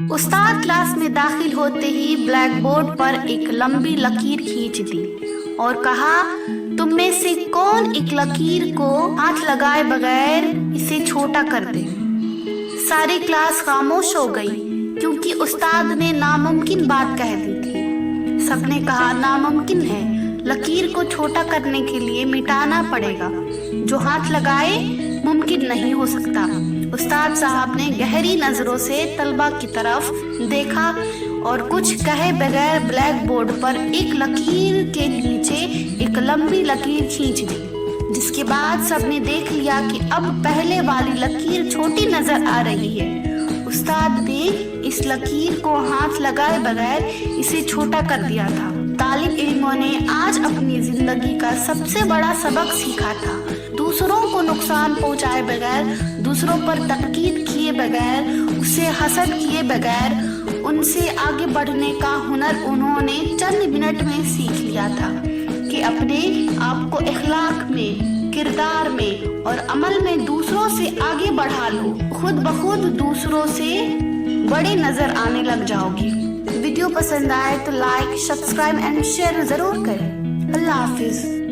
استاد کلاس میں داخل ہوتے ہی بلیک بورڈ پر ایک لمبی لکیر کھینچ دی اور کہا، تم میں سے کون ایک لکیر کو ہاتھ لگائے بغیر اسے چھوٹا کر دے؟ ساری کلاس خاموش ہو گئی کیونکہ استاد نے ناممکن بات کہہ دی تھی۔ سب نے کہا ناممکن ہے، لکیر کو چھوٹا کرنے کے لیے مٹانا پڑے گا، جو ہاتھ لگائے ممکن نہیں ہو سکتا۔ استاد صاحب نے گہری نظروں سے طلبہ کی طرف دیکھا اور کچھ کہے بغیر بلیک بورڈ پر ایک لکیر کے نیچے ایک لمبی لکیر کھینچ دی، جس کے بعد سب نے دیکھ لیا کہ اب پہلے والی لکیر چھوٹی نظر آ رہی ہے۔ استاد نے اس لکیر کو ہاتھ لگائے بغیر اسے چھوٹا کر دیا تھا۔ طالب علموں نے آج اپنی زندگی کا سب سے بڑا سبق سیکھا تھا۔ دوسروں کو نقصان پہنچائے بغیر، دوسروں پر تنقید کیے بغیر، اسے حسد کیے بغیر ان سے آگے بڑھنے کا ہنر انہوں نے چند منٹ میں سیکھ لیا تھا کہ اپنے آپ کو اخلاق میں، کردار میں اور عمل میں دوسروں سے آگے بڑھا لو، خود بخود دوسروں سے بڑے نظر آنے لگ جاؤ گے۔ ویڈیو پسند آئے تو لائک، سبسکرائب اینڈ شیئر ضرور کریں۔ اللہ حافظ۔